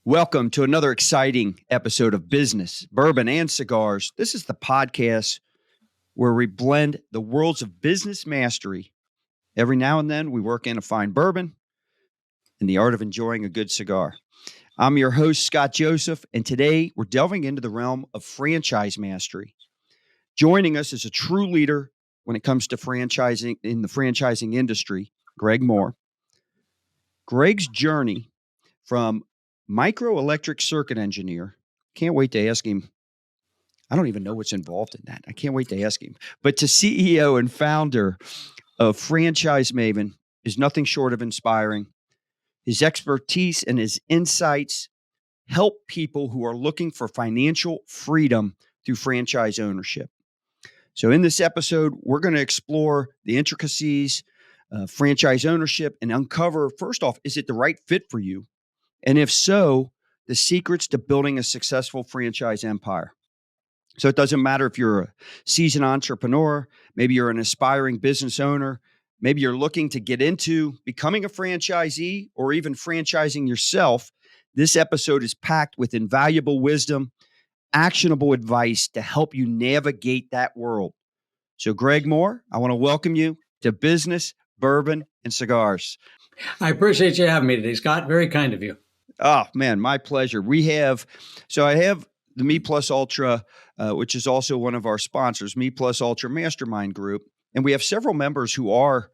Welcome to another exciting episode of Business, Bourbon, and Cigars. This is the podcast where we blend the worlds of business mastery. Every now and then, we work in a fine bourbon and the art of enjoying a good cigar. I'm your host, Scott Joseph, and today we're delving into the realm of franchise mastery. Joining us is a true leader when it comes to franchising in the franchising industry, Greg Mohr. Greg's journey from microelectric circuit engineer. Can't wait to ask him. I don't even know what's involved in that. I can't wait to ask him. But to CEO and founder of Franchise Maven is nothing short of inspiring. His expertise and his insights help people who are looking for financial freedom through franchise ownership. So in this episode, we're going to explore the intricacies of franchise ownership and uncover, first off, is it the right fit for you? And if so, the secrets to building a successful franchise empire. So it doesn't matter if you're a seasoned entrepreneur, maybe you're an aspiring business owner, maybe you're looking to get into becoming a franchisee or even franchising yourself. This episode is packed with invaluable wisdom, actionable advice to help you navigate that world. So Greg Mohr, I want to welcome you to Business, Bourbon, and Cigars. I appreciate you having me today, Scott. Very kind of you. Oh, man, my pleasure. I have the Me Plus Ultra, which is also one of our sponsors, Me Plus Ultra Mastermind Group. And we have several members who are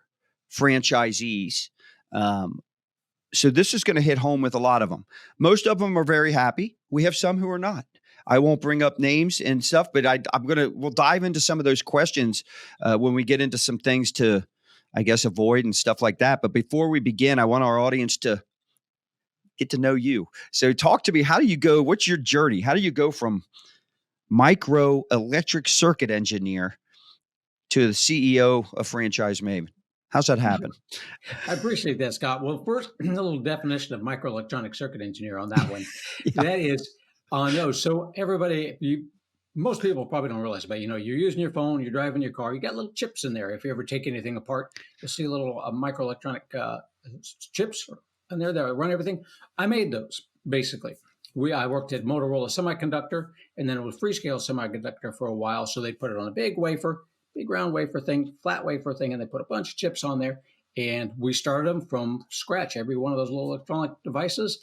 franchisees. So this is going to hit home with a lot of them. Most of them are very happy. We have some who are not. I won't bring up names and stuff, but we'll dive into some of those questions when we get into some things to, I guess, avoid and stuff like that. But before we begin, I want our audience to get to know you. So talk to me. How do you go? What's your journey? How do you go from micro electric circuit engineer to the CEO of Franchise Maven? How's that happen? I appreciate that, Scott. Well, first, a little definition of microelectronic circuit engineer on that one. Yeah. That is, no. So everybody, most people probably don't realize, but you're using your phone, you're driving your car, you got little chips in there. If you ever take anything apart, you'll see little microelectronic chips in there that run everything. I made those basically. I worked at Motorola Semiconductor, and then it was Freescale Semiconductor for a while. So they put it on a big round wafer thing, flat wafer thing, and they put a bunch of chips on there. And we started them from scratch. Every one of those little electronic devices,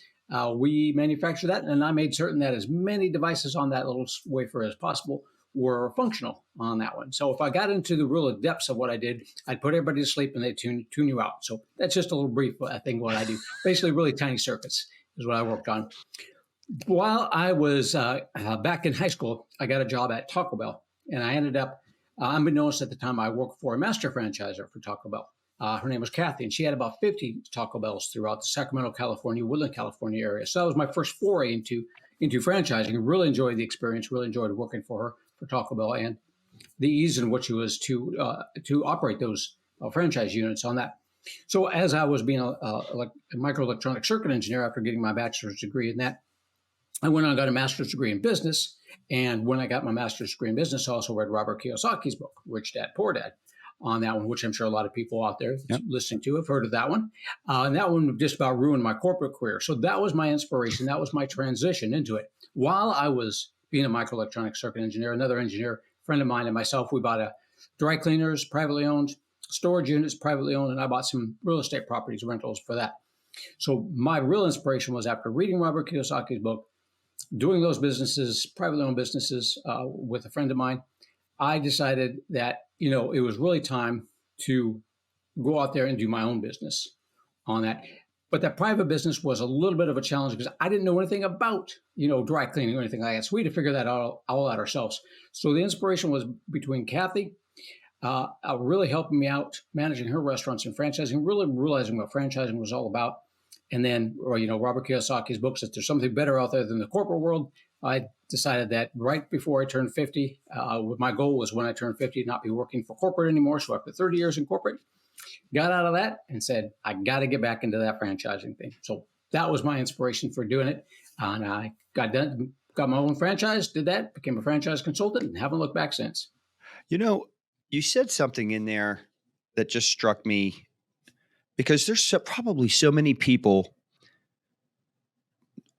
we manufactured that, and I made certain that as many devices on that little wafer as possible were functional on that one. So if I got into the real depths of what I did, I'd put everybody to sleep and they'd tune you out. So that's just a little brief thing what I do. Basically, really tiny circuits is what I worked on. While I was back in high school, I got a job at Taco Bell, and I ended up, unbeknownst at the time, I worked for a master franchisor for Taco Bell. Her name was Kathy, and she had about 50 Taco Bells throughout the Sacramento, California, Woodland, California area. So that was my first foray into franchising. Really enjoyed the experience. Really enjoyed working for her for Taco Bell and the ease in which it was to operate those franchise units on that. So as I was being a microelectronic circuit engineer after getting my bachelor's degree in that, I went on and got a master's degree in business. And when I got my master's degree in business, I also read Robert Kiyosaki's book, Rich Dad, Poor Dad, on that one, which I'm sure a lot of people out there listening to have heard of that one. And that one just about ruined my corporate career. So that was my inspiration. That was my transition into it. While I was being a microelectronic circuit engineer, another engineer friend of mine and myself, we bought a dry cleaners, privately owned, storage units, privately owned, and I bought some real estate properties, rentals for that. So my real inspiration was after reading Robert Kiyosaki's book, doing those businesses, privately owned businesses with a friend of mine, I decided that, it was really time to go out there and do my own business on that. But that private business was a little bit of a challenge because I didn't know anything about, dry cleaning or anything like that. So we had to figure that all out ourselves. So the inspiration was between Kathy, really helping me out, managing her restaurants and franchising, really realizing what franchising was all about. And then, Robert Kiyosaki's books, that there's something better out there than the corporate world. I decided that right before I turned 50, my goal was when I turned 50, not be working for corporate anymore. So after 30 years in corporate, got out of that and said, I got to get back into that franchising thing. So that was my inspiration for doing it. And I got my own franchise, did that, became a franchise consultant, and haven't looked back since. You said something in there that just struck me, because there's probably so many people.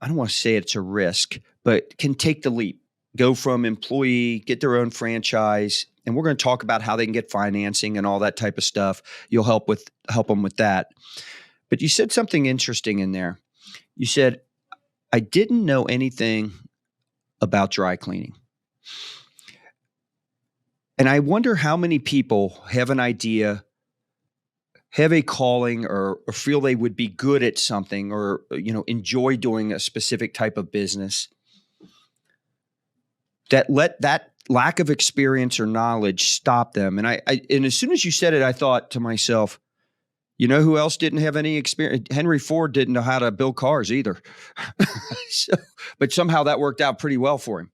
I don't want to say it's a risk, but can take the leap, go from employee, get their own franchise. And we're going to talk about how they can get financing and all that type of stuff. You'll help them with that. But you said something interesting in there. You said, I didn't know anything about dry cleaning. And I wonder how many people have an idea, have a calling, or feel they would be good at something, or enjoy doing a specific type of business, that let that lack of experience or knowledge stop them. And and as soon as you said it, I thought to myself, you know who else didn't have any experience? Henry Ford didn't know how to build cars either. But somehow that worked out pretty well for him.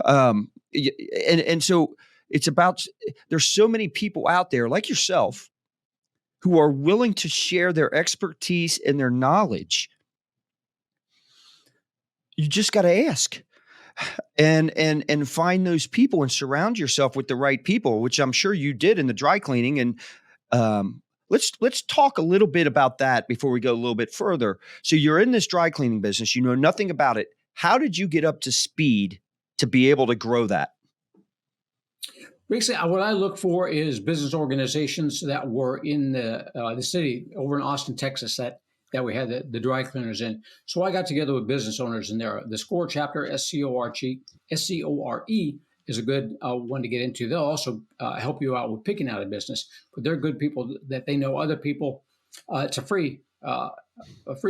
And so it's about, there's so many people out there like yourself who are willing to share their expertise and their knowledge. You just got to ask and find those people and surround yourself with the right people, which I'm sure you did in the dry cleaning. And let's talk a little bit about that before we go a little bit further. So you're in this dry cleaning business, you know nothing about it. How did you get up to speed to be able to grow that? Basically, what I look for is business organizations that were in the city over in Austin, Texas, that we had the dry cleaners in. So I got together with business owners in there. The SCORE chapter, SCORE, is a good one to get into. They'll also help you out with picking out a business, but they're good people that they know other people. It's a free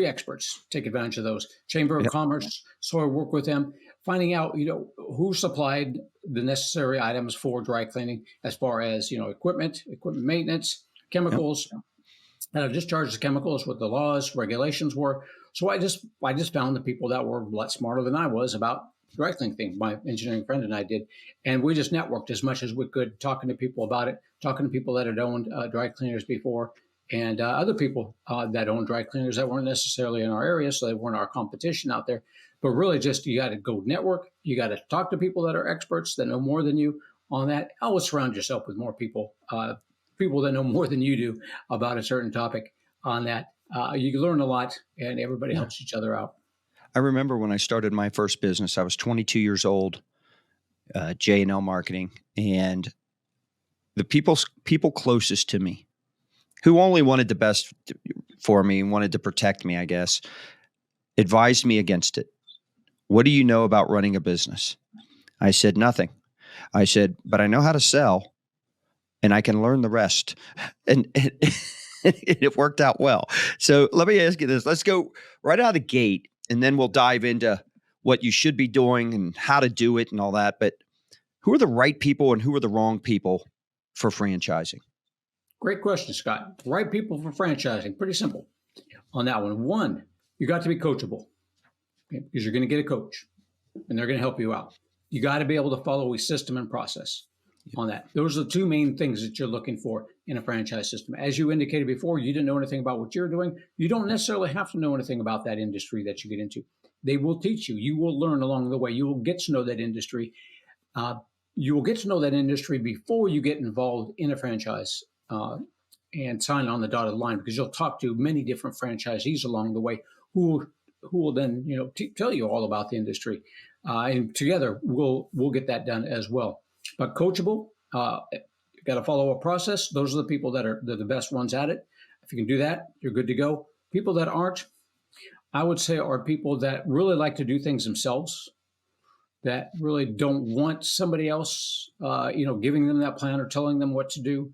experts. Take advantage of those. Chamber of Commerce, so I work with them, finding out, who supplied the necessary items for dry cleaning as far as, equipment maintenance, chemicals, discharges of chemicals, what the laws, regulations were. So I just found the people that were a lot smarter than I was about dry cleaning thing. My engineering friend and I did. And we just networked as much as we could, talking to people about it, talking to people that had owned dry cleaners before, and other people that own dry cleaners that weren't necessarily in our area, so they weren't our competition out there. But really, just you got to go network. You got to talk to people that are experts that know more than you on that. Always surround yourself with more people, people that know more than you do about a certain topic on that. You can learn a lot, and everybody helps each other out. I remember when I started my first business, I was 22 years old, J&L Marketing, and the people closest to me, who only wanted the best for me and wanted to protect me, I guess, advised me against it. What do you know about running a business? I said, nothing. I said, but I know how to sell and I can learn the rest. And it worked out well. So let me ask you this. Let's go right out of the gate, and then we'll dive into what you should be doing and how to do it and all that. But who are the right people and who are the wrong people for franchising? Great question, Scott. Right people for franchising. Pretty simple on that one. One, you got to be coachable, because you're going to get a coach and they're going to help you out. You got to be able to follow a system and process on that. Those are the two main things that you're looking for in a franchise system. As you indicated before, you didn't know anything about what you're doing. You don't necessarily have to know anything about that industry that you get into. They will teach you. You will learn along the way. You will get to know that industry. You will get to know that industry before you get involved in a franchise and sign on the dotted line, because you'll talk to many different franchisees along the way who will then tell you all about the industry, and together we'll get that done as well. But coachable, you got to follow a process. Those are the people they're the best ones at it. If you can do that, you're good to go. People that aren't, I would say, are people that really like to do things themselves, that really don't want somebody else, giving them that plan or telling them what to do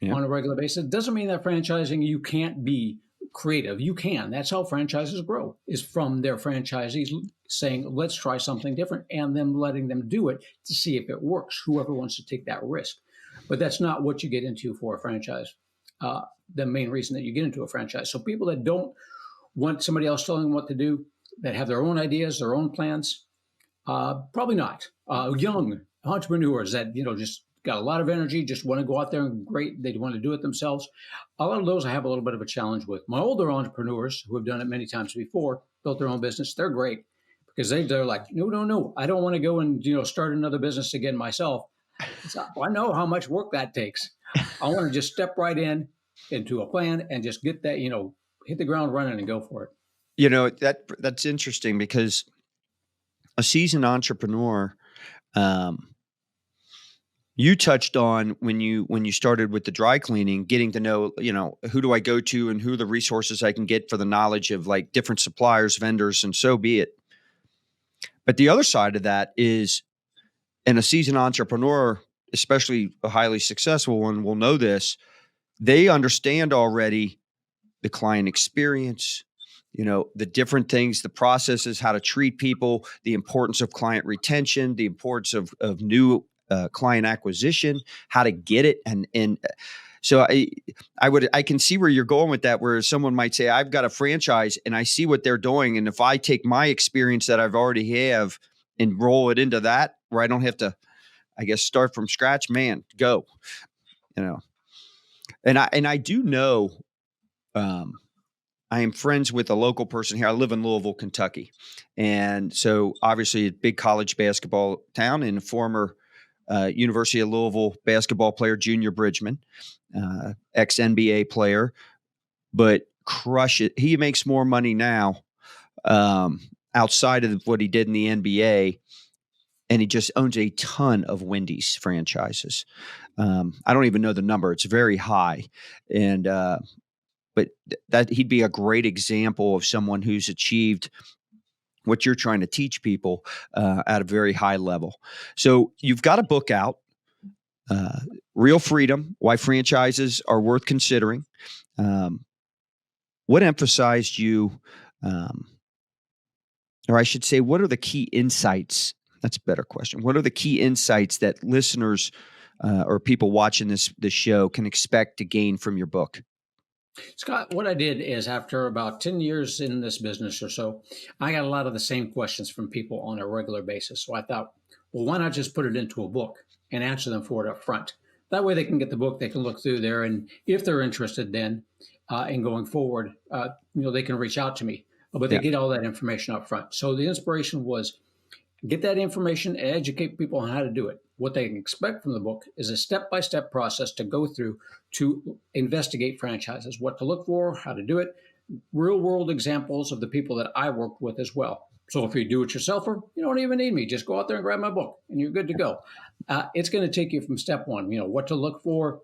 on a regular basis. It doesn't mean that franchising, you can't be creative. You can. That's how franchises grow, is from their franchisees saying, let's try something different, and them letting them do it to see if it works, whoever wants to take that risk. But that's not what you get into for a franchise, the main reason that you get into a franchise. So people that don't want somebody else telling them what to do, that have their own ideas, their own plans, probably not. Young entrepreneurs that, just got a lot of energy, just want to go out there and great, they want to do it themselves. A lot of those I have a little bit of a challenge with. My older entrepreneurs who have done it many times before, built their own business, they're great, because they're like, no, I don't want to go and start another business again myself. I know how much work that takes. I want to just step right into a plan and just get that, hit the ground running and go for it. That's interesting because a seasoned entrepreneur, um, you touched on when you started with the dry cleaning, getting to know, who do I go to and who are the resources I can get for the knowledge of like different suppliers, vendors, and so be it. But the other side of that is, and a seasoned entrepreneur, especially a highly successful one, will know this. They understand already the client experience, the different things, the processes, how to treat people, the importance of client retention, the importance of new client acquisition, how to get it, and so I can see where you're going with that. Where someone might say, I've got a franchise and I see what they're doing, and if I take my experience that I've already have and roll it into that, where I don't have to, I guess, start from scratch, man, go, you know. And I do know. Um, I am friends with a local person here. I live in Louisville, Kentucky. And so obviously a big college basketball town, and a former University of Louisville basketball player, Junior Bridgman, ex NBA player, but crush it. He makes more money now um, outside of what he did in the NBA. And he just owns a ton of Wendy's franchises. I don't even know the number. It's very high. And but that he'd be a great example of someone who's achieved what you're trying to teach people at a very high level. So you've got a book out, uh, Real Freedom: Why Franchises Are Worth Considering. Um, what emphasized you, um, or I should say, what are the key insights? That's a better question. What are the key insights that listeners or people watching this show can expect to gain from your book? Scott, what I did is after about 10 years in this business or so, I got a lot of the same questions from people on a regular basis. So I thought, well, why not just put it into a book and answer them for it up front? That way they can get the book, they can look through there, and if they're interested then in going forward, they can reach out to me. But they Yeah. get all that information up front. So the inspiration was get that information and educate people on how to do it. What they can expect from the book is a step-by-step process to go through to investigate franchises, what to look for, how to do it, real world examples of the people that I worked with as well. So if you're a do-it-yourselfer, you don't even need me. Just go out there and grab my book and you're good to go. It's going to take you from step one, what to look for,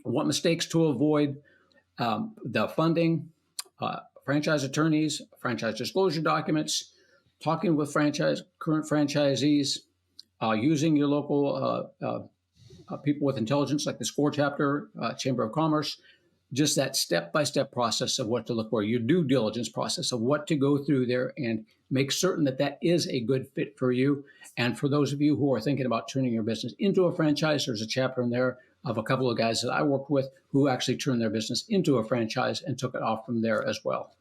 what mistakes to avoid, the funding, uh, franchise attorneys, franchise disclosure documents, talking with current franchisees, using your local people with intelligence like the SCORE chapter, Chamber of Commerce, just that step-by-step process of what to look for, your due diligence process of what to go through there and make certain that that is a good fit for you. And for those of you who are thinking about turning your business into a franchise, there's a chapter in there of a couple of guys that I worked with who actually turned their business into a franchise and took it off from there as well.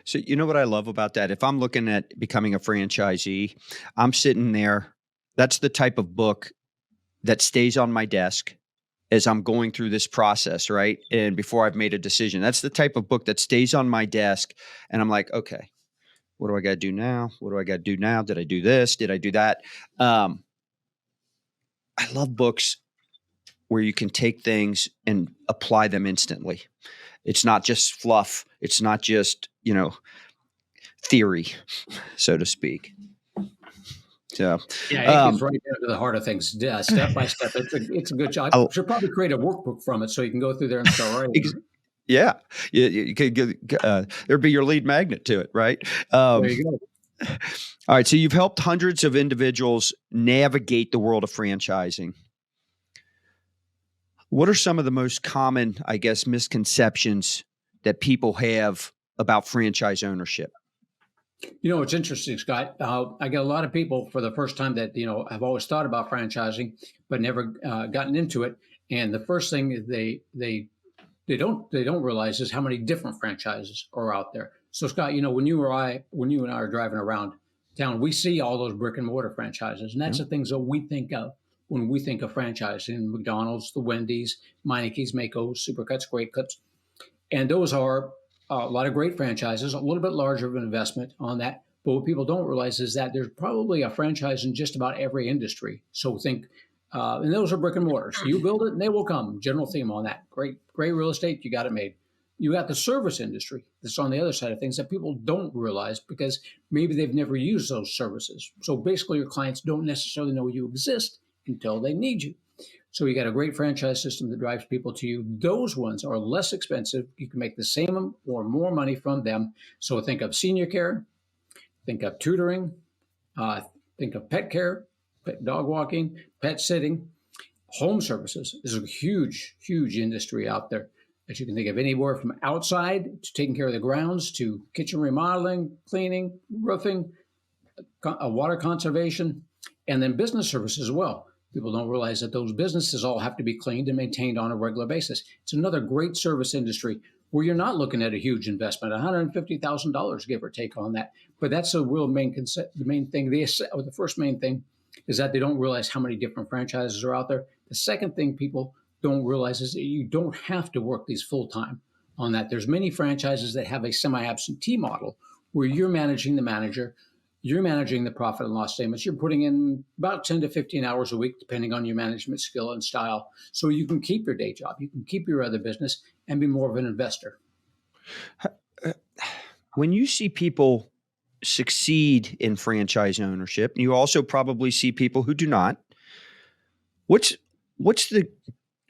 So you know what I love about that? If I'm looking at becoming a franchisee, I'm sitting there. That's the type of book that stays on my desk as I'm going through this process, right? And before I've made a decision, that's the type of book that stays on my desk. And I'm like, okay, what do I got to do now? What do I got to do now? Did I do this? Did I do that? Um, I love books where you can take things and apply them instantly. It's not just fluff. It's not just, theory, so to speak. So, Yeah, it gets um, right down to the heart of things, step by step. It's a good job. I, I should probably create a workbook from it so you can go through there and start writing. ex- yeah, you could get, there'd be your lead magnet to it, right? There Um, you go. all right. So you've helped hundreds of individuals navigate the world of franchising. What are some of the most common, I guess, misconceptions that people have about franchise ownership? It's interesting, Scott. I get a lot of people for the first time that have always thought about franchising, but never gotten into it. And the first thing they don't realize is how many different franchises are out there. So, Scott, when you and I are driving around town, we see all those brick and mortar franchises, and Yeah. that's the things that we think of when we think of franchising: McDonald's, the Wendy's, Meinekes, Mako's, Supercuts, Great Clips. And those are a lot of great franchises, a little bit larger of an investment on that. But what people don't realize is that there's probably a franchise in just about every industry. So think, and those are brick and mortars. You build it and they will come. General theme on that. Great real estate, you got it made. You got the service industry that's on the other side of things that people don't realize because maybe they've never used those services. So basically, your clients don't necessarily know you exist until they need you. So you got a great franchise system that drives people to you. Those ones are less expensive. You can make the same or more money from them. So think of senior care, think of tutoring, uh, think of pet care, pet dog walking, pet sitting, home services. This is a huge, huge industry out there that you can think of, anywhere from outside to taking care of the grounds to kitchen remodeling, cleaning, roofing, water conservation, and then business services as well. People don't realize that those businesses all have to be cleaned and maintained on a regular basis. It's another great service industry where you're not looking at a huge investment, $150,000 give or take on that. But that's a real main concept. The main thing, the first main thing is that they don't realize how many different franchises are out there. The second thing people don't realize is that you don't have to work these full time on that. There's many franchises that have a semi-absentee model where you're managing the manager, you're managing the profit and loss statements. You're putting in about 10 to 15 hours a week, depending on your management skill and style. So you can keep your day job, you can keep your other business and be more of an investor. When you see people succeed in franchise ownership, you also probably see people who do not. What's the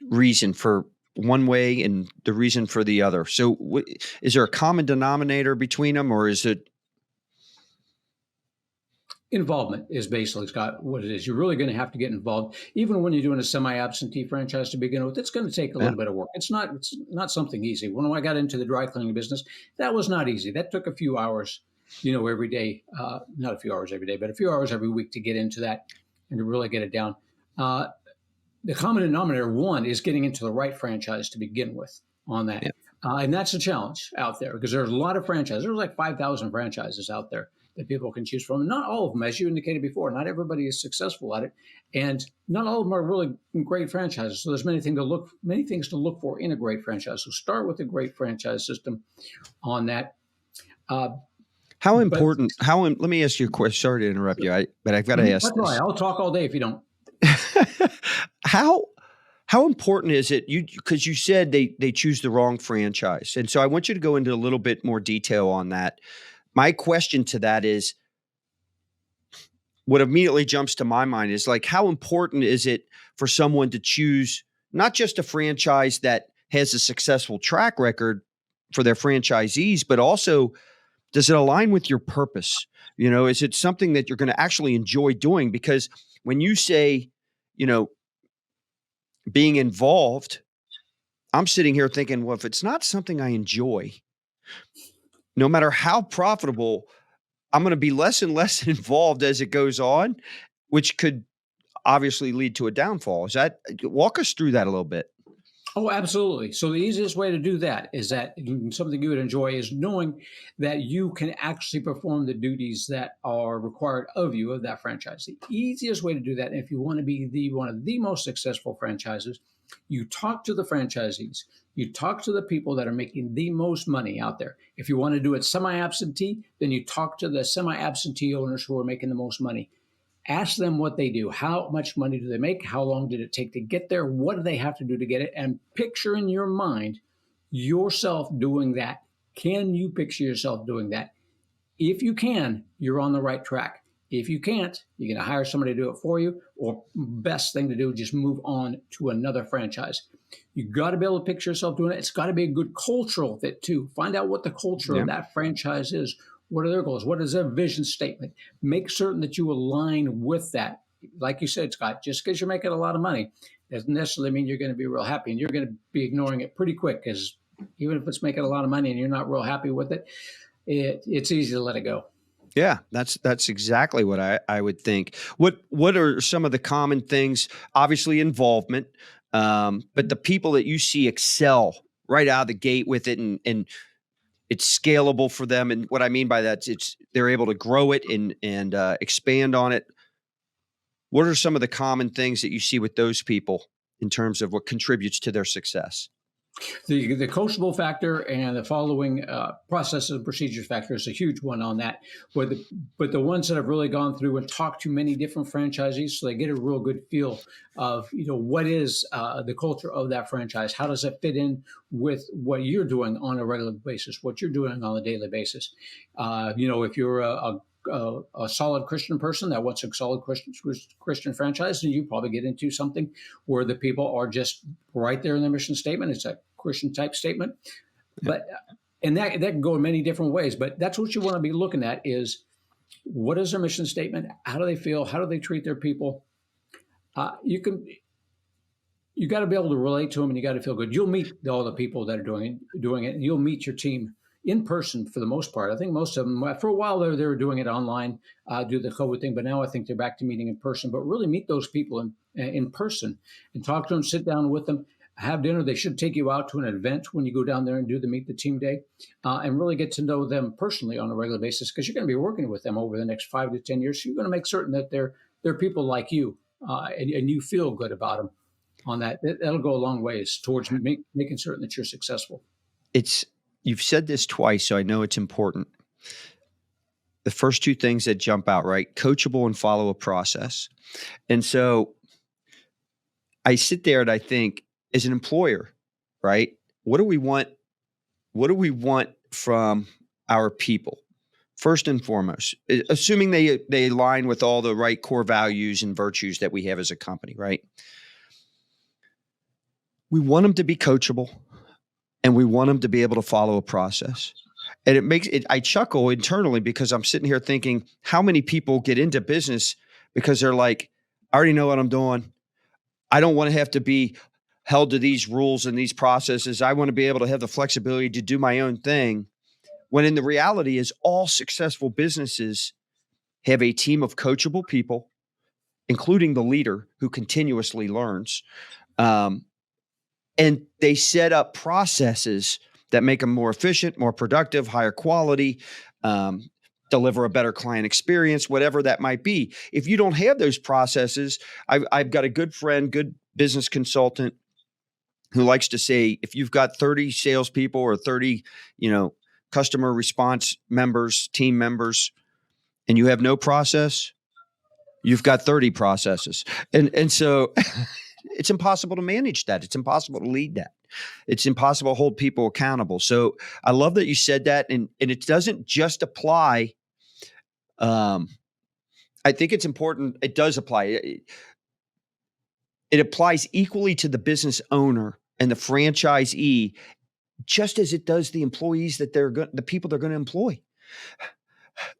reason for one way and the reason for the other? So is there a common denominator between them, or is it? Involvement is basically, Scott, what it is. You're really going to have to get involved. Even when you're doing a semi-absentee franchise to begin with, it's going to take a little bit of work. It's not something easy. When I got into the dry cleaning business, that was not easy. That took a few hours, every day. Not a few hours every day, but a few hours every week to get into that and to really get it down. The common denominator, one, is getting into the right franchise to begin with on that. Yeah. And that's a challenge out there because there's a lot of franchises. There's like 5,000 franchises out there that people can choose from. Not all of them, as you indicated before, not everybody is successful at it. And not all of them are really great franchises. So there's many things to look for in a great franchise. So start with a great franchise system on that. How important, let me ask you a question. Sorry to interrupt you, but I've got to ask this. Right. I'll talk all day if you don't. How important is it? Because you said they choose the wrong franchise. And so I want you to go into a little bit more detail on that. My question to that is, what immediately jumps to my mind is like, how important is it for someone to choose not just a franchise that has a successful track record for their franchisees, but also does it align with your purpose? Is it something that you're going to actually enjoy doing? Because when you say, being involved, I'm sitting here thinking, well, if it's not something I enjoy, no matter how profitable, I'm going to be less and less involved as it goes on, which could obviously lead to a downfall. Walk us through that a little bit. Oh, absolutely. So the easiest way to do that is that something you would enjoy is knowing that you can actually perform the duties that are required of you of that franchise. The easiest way to do that, if you want to be one of the most successful franchises, you talk to the franchisees. You talk to the people that are making the most money out there. If you want to do it semi-absentee, then you talk to the semi-absentee owners who are making the most money. Ask them what they do. How much money do they make? How long did it take to get there? What do they have to do to get it? And picture in your mind yourself doing that. Can you picture yourself doing that? If you can, you're on the right track. If you can't, you're going to hire somebody to do it for you, or best thing to do, just move on to another franchise. You got to be able to picture yourself doing it. It's got to be a good cultural fit too. Find out what the culture of that franchise is. What are their goals? What is their vision statement? Make certain that you align with that. Like you said, Scott, just because you're making a lot of money doesn't necessarily mean you're going to be real happy, and you're going to be ignoring it pretty quick, because even if it's making a lot of money and you're not real happy with it, it's easy to let it go. Yeah, that's exactly what I would think. What are some of the common things? Obviously involvement, but the people that you see excel right out of the gate with it, and it's scalable for them. And what I mean by that, they're able to grow it and expand on it. What are some of the common things that you see with those people in terms of what contributes to their success? The coachable factor and the following processes and procedures factor is a huge one on that. But the ones that have really gone through and talked to many different franchisees, so they get a real good feel of what is the culture of that franchise. How does it fit in with what you're doing on a regular basis, what you're doing on a daily basis? If you're a solid Christian person that wants a solid Christian franchise, then you probably get into something where the people are just right there in the mission statement. It's a Christian type statement, but and that can go in many different ways. But that's what you want to be looking at: is what is their mission statement? How do they feel? How do they treat their people? You got to be able to relate to them, and you got to feel good. You'll meet all the people that are doing it, and you'll meet your team in person for the most part. I think most of them, for a while they were doing it online, do the COVID thing, but now I think they're back to meeting in person. But really meet those people in person and talk to them, sit down with them, have dinner. They should take you out to an event when you go down there and do the Meet the Team Day, and really get to know them personally on a regular basis, because you're going to be working with them over the next 5 to 10 years. So you're going to make certain that they're people like you, and you feel good about them on that. That'll go a long ways towards making certain that you're successful. You've said this twice, so I know it's important. The first two things that jump out, right? Coachable and follow a process. And so I sit there and I think, as an employer, right? What do we want? What do we want from our people? First and foremost, assuming they align with all the right core values and virtues that we have as a company, right? We want them to be coachable. And we want them to be able to follow a process. And I chuckle internally because I'm sitting here thinking, how many people get into business because they're like, I already know what I'm doing. I don't want to have to be held to these rules and these processes. I want to be able to have the flexibility to do my own thing. When in the reality is all successful businesses have a team of coachable people, including the leader who continuously learns. And they set up processes that make them more efficient, more productive, higher quality, deliver a better client experience, whatever that might be. If you don't have those processes, I've got a good friend, good business consultant who likes to say, if you've got 30 salespeople or 30, customer response members, team members, and you have no process, you've got 30 processes. And so it's impossible to manage that. It's impossible to lead that. It's impossible to hold people accountable. So I love that you said that. And it doesn't just apply. I think it's important. It does apply. It applies equally to the business owner and the franchisee, just as it does the employees that the people they're going to employ.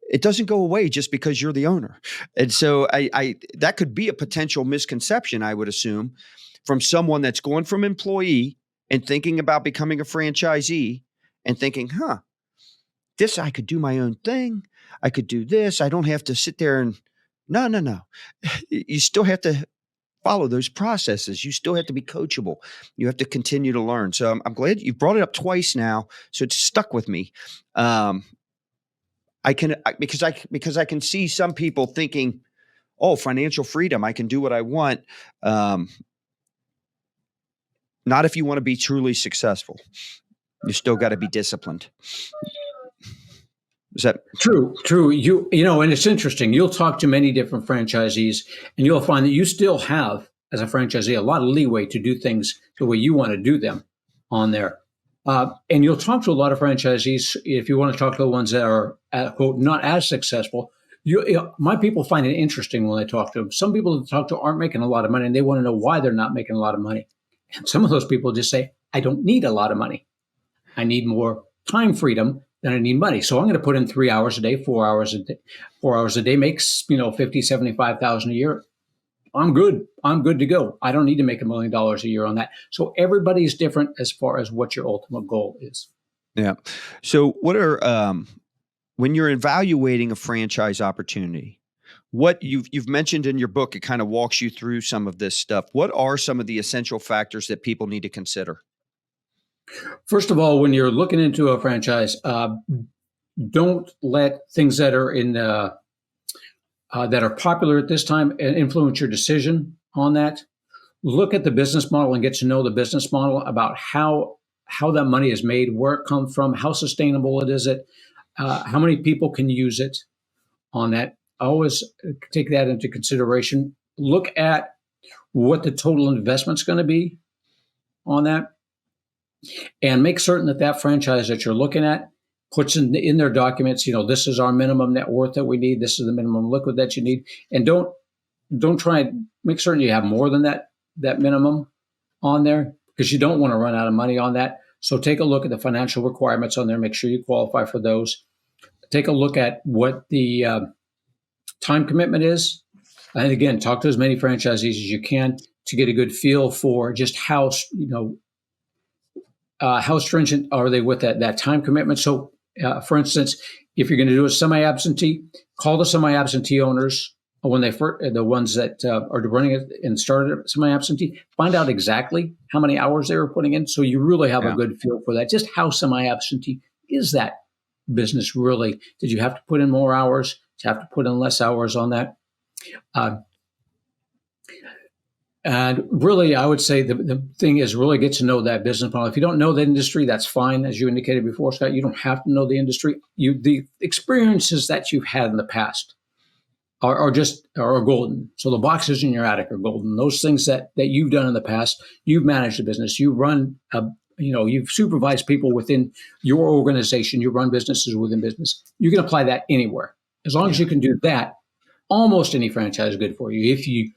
It doesn't go away just because you're the owner. And so that could be a potential misconception, I would assume, from someone that's going from employee and thinking about becoming a franchisee and thinking, this, I could do my own thing. I could do this. I don't have to sit there and no. You still have to follow those processes. You still have to be coachable. You have to continue to learn. So I'm glad you brought it up twice now. So it's stuck with me. Because I can see some people thinking, oh, financial freedom, I can do what I want. Not if you want to be truly successful. You still got to be disciplined. Is that true? And it's interesting. You'll talk to many different franchisees, and you'll find that you still have, as a franchisee, a lot of leeway to do things the way you want to do them on there. And you'll talk to a lot of franchisees. If you want to talk to the ones that are, quote, not as successful, my people find it interesting when I talk to them. Some people that talk to aren't making a lot of money, and they want to know why they're not making a lot of money. And some of those people just say, I don't need a lot of money. I need more time freedom than I need money. So I'm going to put in 3 hours a day, 4 hours a day. 4 hours a day makes, 50, 75,000 a year. I'm good. I'm good to go. I don't need to make $1 million a year on that. So everybody's different as far as what your ultimate goal is. Yeah. So what are, when you're evaluating a franchise opportunity, what you've mentioned in your book, it kind of walks you through some of this stuff. What are some of the essential factors that people need to consider? First of all, when you're looking into a franchise, don't let things that are that are popular at this time influence your decision on that. Look at the business model and get to know the business model about how how that money is made, where it comes from, how sustainable it is, how many people can use it on that. Always take that into consideration. Look at what the total investment's going to be on that, and make certain that that franchise that you're looking at puts in their documents, this is our minimum net worth that we need. This is the minimum liquid that you need. And don't try and make certain you have more than that minimum on there, because you don't want to run out of money on that. So take a look at the financial requirements on there. Make sure you qualify for those. Take a look at what the time commitment is. And again, talk to as many franchisees as you can to get a good feel for just how stringent are they with that time commitment. So, for instance, if you're going to do a semi-absentee, call the semi-absentee owners when the ones that are running it and started semi-absentee. Find out exactly how many hours they were putting in, so you really have a good feel for that. Just how semi-absentee is that business really? Did you have to put in more hours? Did you have to put in less hours on that? And really, I would say the thing is really get to know that business model. If you don't know the industry, that's fine. As you indicated before, Scott, you don't have to know the industry. The experiences that you've had in the past are golden. So the boxes in your attic are golden. Those things that you've done in the past, you've managed a business, you run you've supervised people within your organization, you run businesses within business. You can apply that anywhere. As long as you can do that, almost any franchise is good for you. If you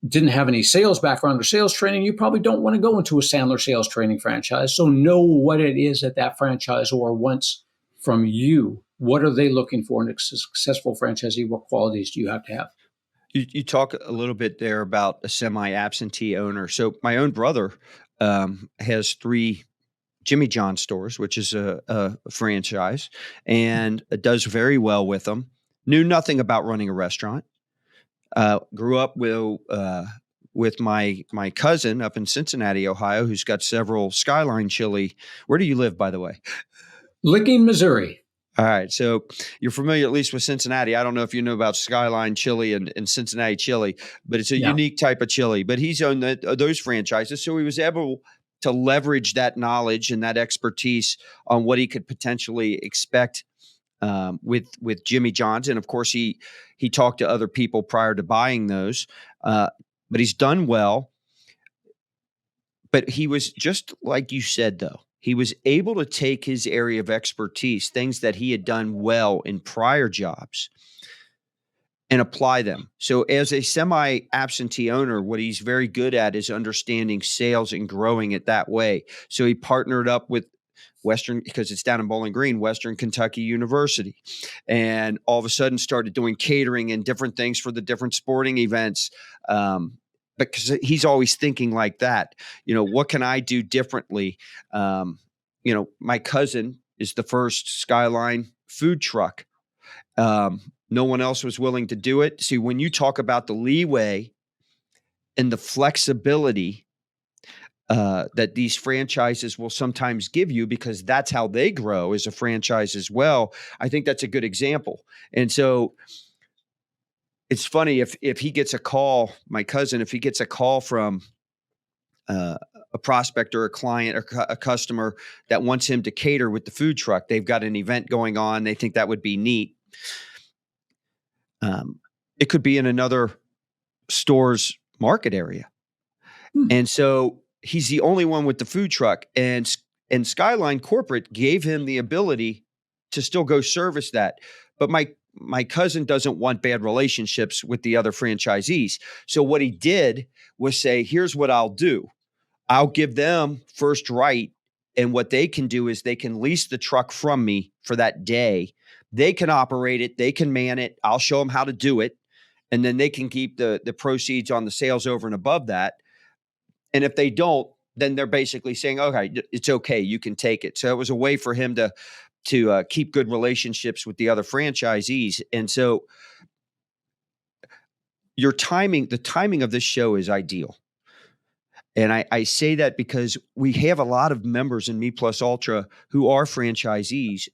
didn't have any sales background or sales training, you probably don't want to go into a Sandler sales training franchise. So know what it is that franchisor wants from you. What are they looking for in a successful franchisee? What qualities do you have to have? You talk a little bit there about a semi-absentee owner. So my own brother has 3 Jimmy John stores, which is a franchise, and does very well with them. Knew nothing about running a restaurant. Grew up with my cousin up in Cincinnati, Ohio, who's got several Skyline Chili. Where do you live, by the way? Licking, Missouri. All right. So you're familiar at least with Cincinnati. I don't know if you know about Skyline Chili and Cincinnati Chili, but it's a unique type of chili. But he's owned those franchises. So he was able to leverage that knowledge and that expertise on what he could potentially expect with Jimmy John's. And of course, he talked to other people prior to buying those. But he's done well. But he was, just like you said, though, he was able to take his area of expertise, things that he had done well in prior jobs, and apply them. So as a semi-absentee owner, what he's very good at is understanding sales and growing it that way. So he partnered up with Western, because it's down in Bowling Green, Western Kentucky University, and all of a sudden started doing catering and different things for the different sporting events. Because he's always thinking like that, what can I do differently? My cousin is the first Skyline food truck. No one else was willing to do it. See, when you talk about the leeway and the flexibility that these franchises will sometimes give you, because that's how they grow as a franchise as well, I think that's a good example. And so it's funny if he gets a call, my cousin, if he gets a call from a prospect or a client or a customer that wants him to cater with the food truck, they've got an event going on, they think that would be neat. It could be in another store's market area. And so he's the only one with the food truck, and Skyline Corporate gave him the ability to still go service that. But my cousin doesn't want bad relationships with the other franchisees. So what he did was say, here's what I'll do. I'll give them first right. And what they can do is they can lease the truck from me for that day. They can operate it. They can man it. I'll show them how to do it. And then they can keep the proceeds on the sales over and above that. And if they don't, then they're basically saying, okay, it's okay, you can take it. So it was a way for him to keep good relationships with the other franchisees. And so the timing of this show is ideal. And I say that because we have a lot of members in Me Plus Ultra who are franchisees.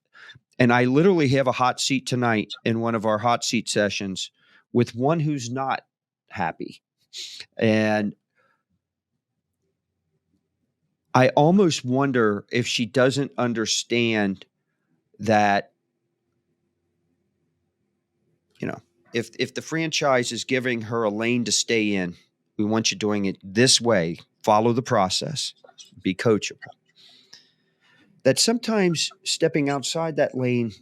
And I literally have a hot seat tonight in one of our hot seat sessions with one who's not happy. And I almost wonder if she doesn't understand that, you know, if the franchise is giving her a lane to stay in, we want you doing it this way, follow the process, be coachable. That sometimes stepping outside that lane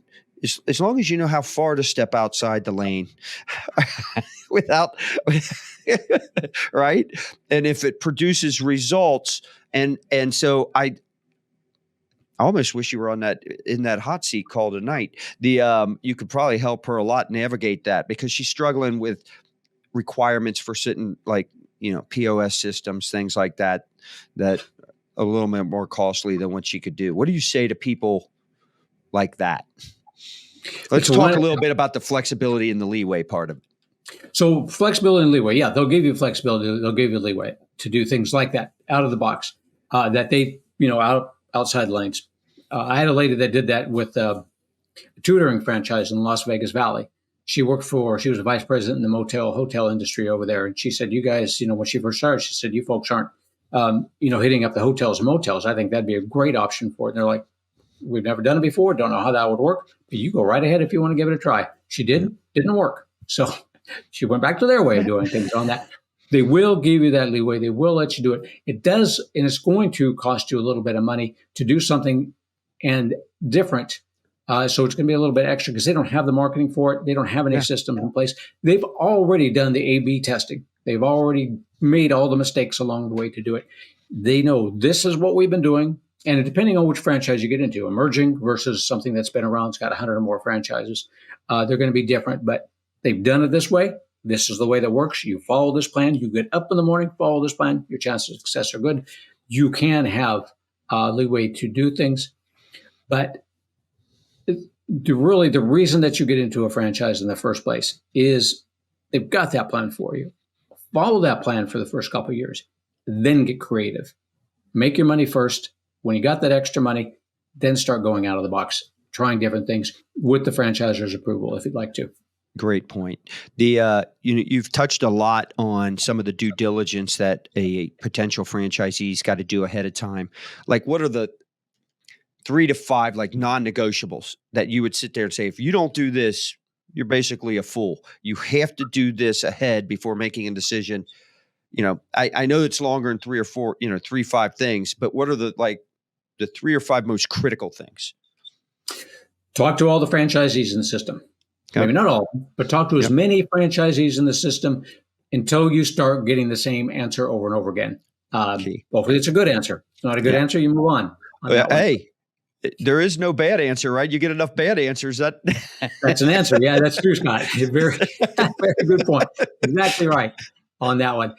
is, as long as you know how far to step outside the lane without right. And if it produces results, and so I almost wish you were on that in that hot seat call tonight. You could probably help her a lot navigate that, because she's struggling with requirements for certain, like, POS systems, things like that, that a little bit more costly than what she could do. What do you say to people like that? Let's So talk a little bit about the flexibility and the leeway part of it. So flexibility and leeway, yeah, they'll give you flexibility. They'll give you leeway to do things like that out of the box, that they, outside lanes. I had a lady that did that with a tutoring franchise in Las Vegas Valley. She was a vice president in the hotel industry over there. And she said, you guys, when she first started, she said, you folks aren't, hitting up the hotels and motels. I think that'd be a great option for it. And they're like, we've never done it before. Don't know how that would work, but you go right ahead if you want to give it a try. She didn't work. So she went back to their way of doing things on that. They will give you that leeway. They will let you do it. It does, and it's going to cost you a little bit of money to do something and different. So it's going to be a little bit extra because they don't have the marketing for it. They don't have any systems in place. They've already done the A/B testing. They've already made all the mistakes along the way to do it. They know this is what we've been doing. And depending on which franchise you get into, emerging versus something that's been around, it's got 100 or more franchises, they're going to be different. But they've done it this way. This is the way that works. You follow this plan. You get up in the morning, follow this plan. Your chances of success are good. You can have leeway to do things. But the reason that you get into a franchise in the first place is they've got that plan for you. Follow that plan for the first couple of years. Then get creative. Make your money first. When you got that extra money, then start going out of the box, trying different things with the franchisor's approval if you'd like to. Great point. You've touched a lot on some of the due diligence that a potential franchisee's got to do ahead of time. Like, what are the 3 to 5 like non-negotiables that you would sit there and say, if you don't do this, you're basically a fool. You have to do this ahead before making a decision. I know it's longer than 3 or 4, 3, 5 things, but what are the 3 or 5 most critical things? Talk to all the franchisees in the system. Okay. Maybe not all, but talk to as many franchisees in the system until you start getting the same answer over and over again. Hopefully it's a good answer. It's not a good answer, you move on hey, there is no bad answer, right? You get enough bad answers. That's an answer. Yeah, that's true, Scott. Very, very good point. Exactly right on that one.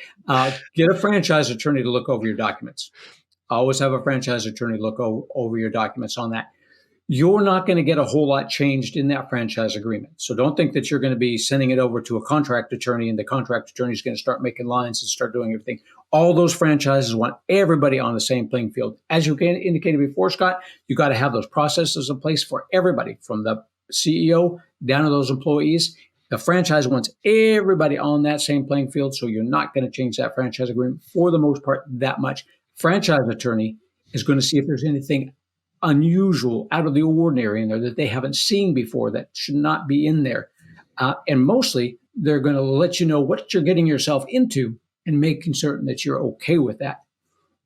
Get a franchise attorney to look over your documents. Always have a franchise attorney look over your documents on that. You're not going to get a whole lot changed in that franchise agreement. So don't think that you're going to be sending it over to a contract attorney and the contract attorney is going to start making lines and start doing everything. All those franchises want everybody on the same playing field. As you indicated before, Scott, you got to have those processes in place for everybody, from the CEO down to those employees. The franchise wants everybody on that same playing field, so you're not going to change that franchise agreement for the most part that much. Franchise attorney is going to see if there's anything unusual, out of the ordinary in there that they haven't seen before that should not be in there. And mostly, they're going to let you know what you're getting yourself into and making certain that you're okay with that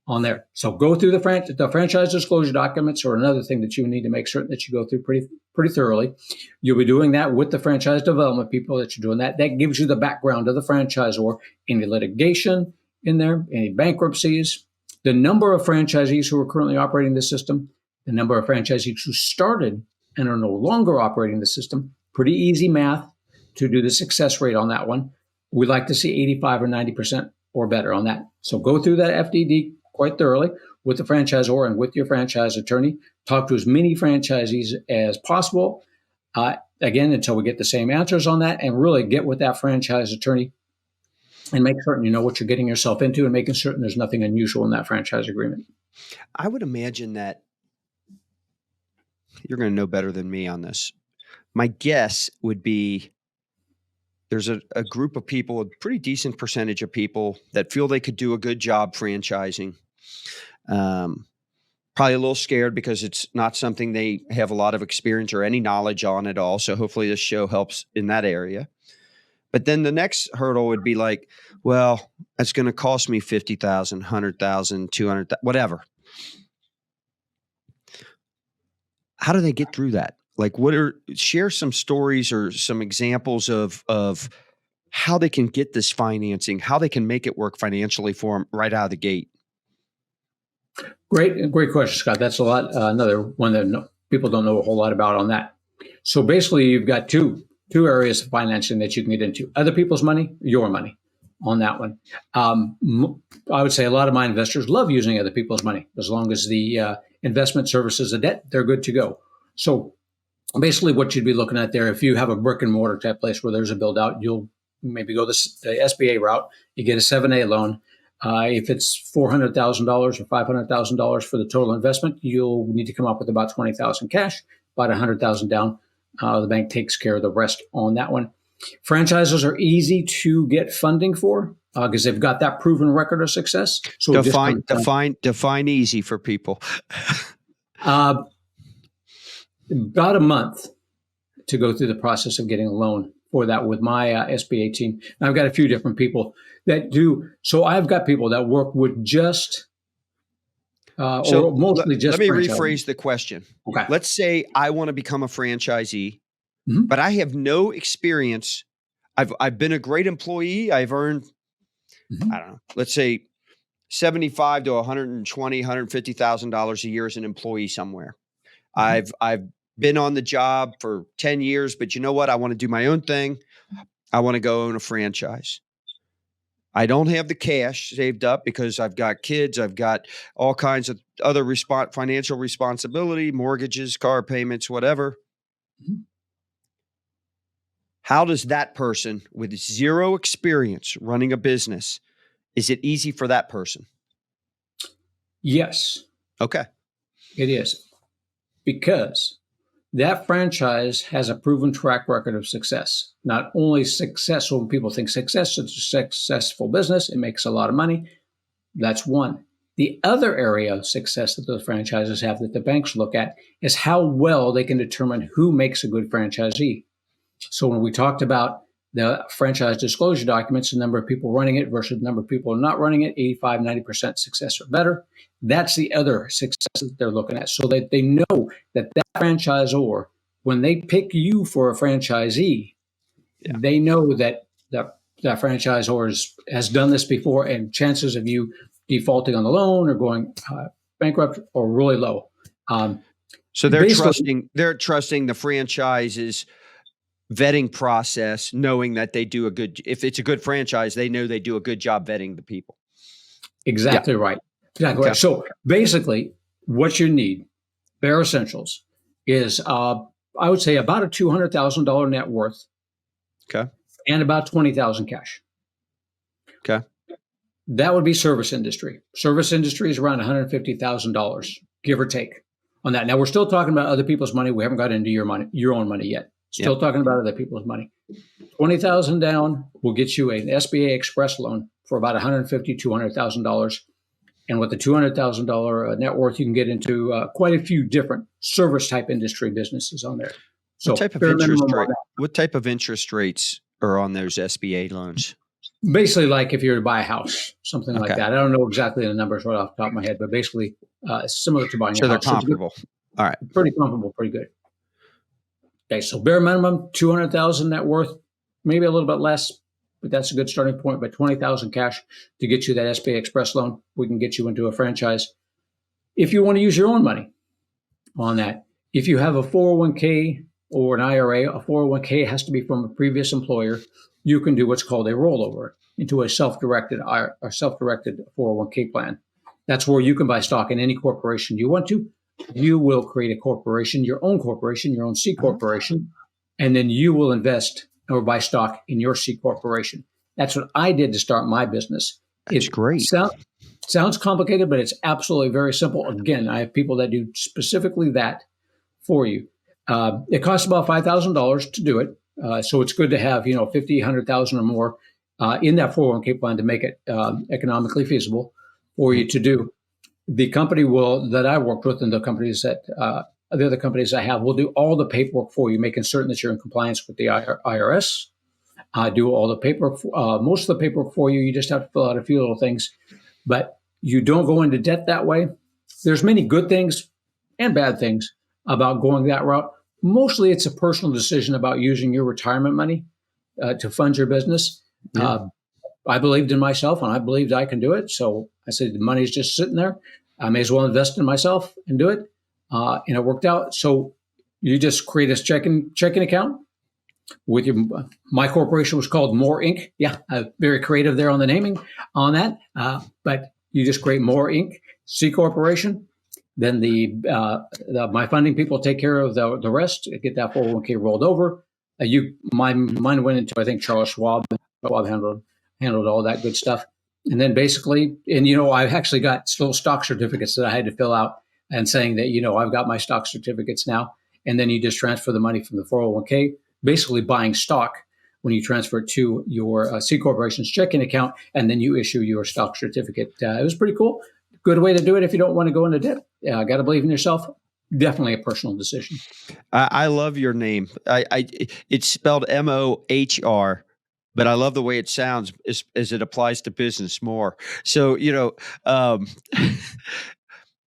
on there. So go through the franchise disclosure documents, or another thing that you need to make certain that you go through pretty thoroughly. You'll be doing that with the franchise development people that you're doing that. That gives you the background of the franchisor, any litigation in there, any bankruptcies, the number of franchisees who are currently operating the system, the number of franchisees who started and are no longer operating the system. Pretty easy math to do the success rate on that one. We'd like to see 85 or 90% or better on that. So go through that FDD quite thoroughly with the franchisor and with your franchise attorney. Talk to as many franchisees as possible, again, until we get the same answers on that, and really get with that franchise attorney and make certain you know what you're getting yourself into and making certain there's nothing unusual in that franchise agreement. I would imagine that you're going to know better than me on this. My guess would be there's a group of people, a pretty decent percentage of people that feel they could do a good job franchising. Probably a little scared because it's not something they have a lot of experience or any knowledge on at all. So hopefully this show helps in that area. But then the next hurdle would be like, well, it's going to cost me 50,000, 100,000, 200,000, whatever. How do they get through that? Like, share some stories or some examples of how they can get this financing, how they can make it work financially for them right out of the gate. Great question, Scott. That's a lot. Another one that people don't know a whole lot about on that. So basically, you've got two areas of financing that you can get into: other people's money, your money. On that one, I would say a lot of my investors love using other people's money as long as the investment services a debt, they're good to go. So basically, what you'd be looking at there, if you have a brick and mortar type place where there's a build out, you'll maybe go the SBA route. You get a 7A loan. If it's $400,000 or $500,000 for the total investment, you'll need to come up with about $20,000 cash, about $100,000 down. The bank takes care of the rest on that one. Franchisors are easy to get funding for because they've got that proven record of success. So define easy for people. About a month to go through the process of getting a loan for that with my SBA team. And I've got a few different people that do. So I've got people that work with just or mostly just. Let me rephrase the question. Okay. Let's say I want to become a franchisee, Mm-hmm. but I have no experience. I've been a great employee. I've earned, I don't know, let's say $75 to $120,000, $150,000 a year as an employee somewhere. Mm-hmm. I've been on the job for 10 years, but you know what? I want to do my own thing. I want to go own a franchise. I don't have the cash saved up because I've got kids. I've got all kinds of other financial responsibility, mortgages, car payments, whatever. Mm-hmm. How does that person with zero experience running a business, is it easy for that person? Yes. Okay. It is. Because that franchise has a proven track record of success. Not only success, when people think success, it's a successful business, it makes a lot of money. That's one. The other area of success that those franchises have that the banks look at is how well they can determine who makes a good franchisee. So when we talked about the franchise disclosure documents, the number of people running it versus the number of people not running it, 85, 90% success or better. That's the other success that they're looking at. So that they know that franchisor, when they pick you for a franchisee, they know that the franchisor has done this before, and chances of you defaulting on the loan or going bankrupt are really low. So they're trusting the franchise's vetting process, knowing that they do if it's a good franchise, they know they do a good job vetting the people. Exactly right. Exactly right. So basically what you need, bare essentials, is I would say about a $200,000 net worth. Okay. And about $20,000 cash. Okay. That would be service industry. Service industry is around $150,000, give or take on that. Now we're still talking about other people's money. We haven't got into your own money yet. Still talking about other people's money. $20,000 down will get you an SBA Express loan for about $150,000, $200,000. And with the $200,000 net worth, you can get into quite a few different service type industry businesses on there. So what type of interest rates are on those SBA loans? Basically, like if you were to buy a house, something like that. I don't know exactly the numbers right off the top of my head, but basically similar to buying a house. So they're comparable. All right. Pretty comparable, pretty good. Okay, so bare minimum, $200,000 net worth, maybe a little bit less, but that's a good starting point. But $20,000 cash to get you that SBA Express loan, we can get you into a franchise. If you want to use your own money on that, if you have a 401k or an IRA, a 401k has to be from a previous employer. You can do what's called a rollover into a self-directed 401k plan. That's where you can buy stock in any corporation you want to. You will create a corporation, your own C corporation, and then you will invest or buy stock in your C corporation. That's what I did to start my business. It's great. Sounds complicated, but it's absolutely very simple. Again, I have people that do specifically that for you. It costs about $5,000 to do it. So it's good to have, 50, 100,000 or more in that 401k plan to make it economically feasible for you to do. the company that I worked with and the companies that the other companies I have will do all the paperwork for you, making certain that you're in compliance with the IRS. Do all the paperwork, most of the paperwork for you. You just have to fill out a few little things, but you don't go into debt that way. There's many good things and bad things about going that route. Mostly it's a personal decision about using your retirement money to fund your business. Yeah. I believed in myself and I believed I can do it. So I said, the money's just sitting there. I may as well invest in myself and do it. And it worked out. So you just create a checking account with your, my corporation was called Mohr Inc. Yeah, very creative there on the naming on that. But you just create Mohr Inc. C corporation. Then my funding people take care of the rest. Get that 401k rolled over. Mine went into, I think, Charles Schwab. Schwab handled all that good stuff. And then basically, and I actually got little stock certificates that I had to fill out and saying that I've got my stock certificates now. And then you just transfer the money from the 401k, basically buying stock when you transfer it to your C corporation's checking account, and then you issue your stock certificate. It was pretty cool. Good way to do it if you don't want to go into debt. Got to believe in yourself. Definitely a personal decision. I love your name. It's spelled Mohr, but I love the way it sounds as it applies to business more. So,